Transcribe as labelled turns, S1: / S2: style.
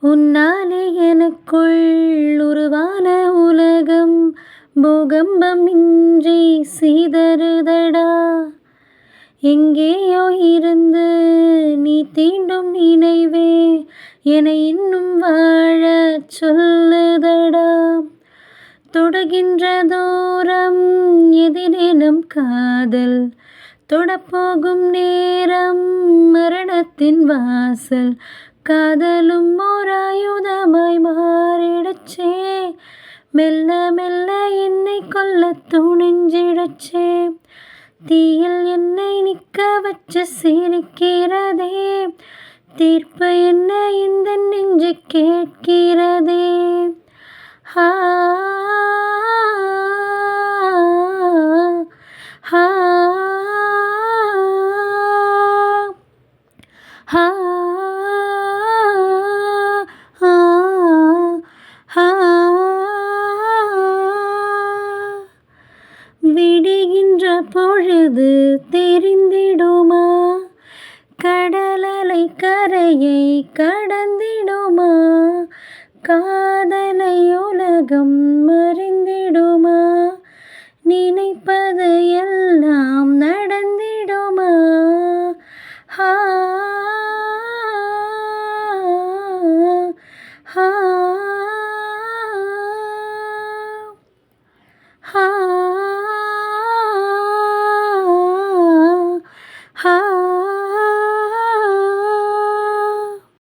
S1: உன்னாலே எனக்குள் உருவான உலகம் பூகம்பம் இன்றி சிதறுதடா. எங்கேயோ இருந்து நீ தீண்டும் நினைவே என்னை இன்னும் வாழச் சொல்லுதடா. தொடுகின்ற தூரம் எதிரேனும் காதல், தொடப்போகும் நேரம் மரணத்தின் வாசல். காதலும் ஓர் ஆயுதமாய் மாறிடுச்சே, மெல்ல மெல்ல என்னை கொல்ல துணிஞ்சிடுச்சே. தீயில் என்னை நிற்க வச்சு சிரிக்கிறதே, தீர்ப்பு என்ன இந்த நெஞ்சு கேட்கிறதே. ஆ ஆ ஆ விடுகின்ற பொழுது தெரிந்திடுமா, கடலலை கரையை கடந்திடுமா, காதலை உலகம் அறிந்திடுமா, நினைப்பது எல்லாம்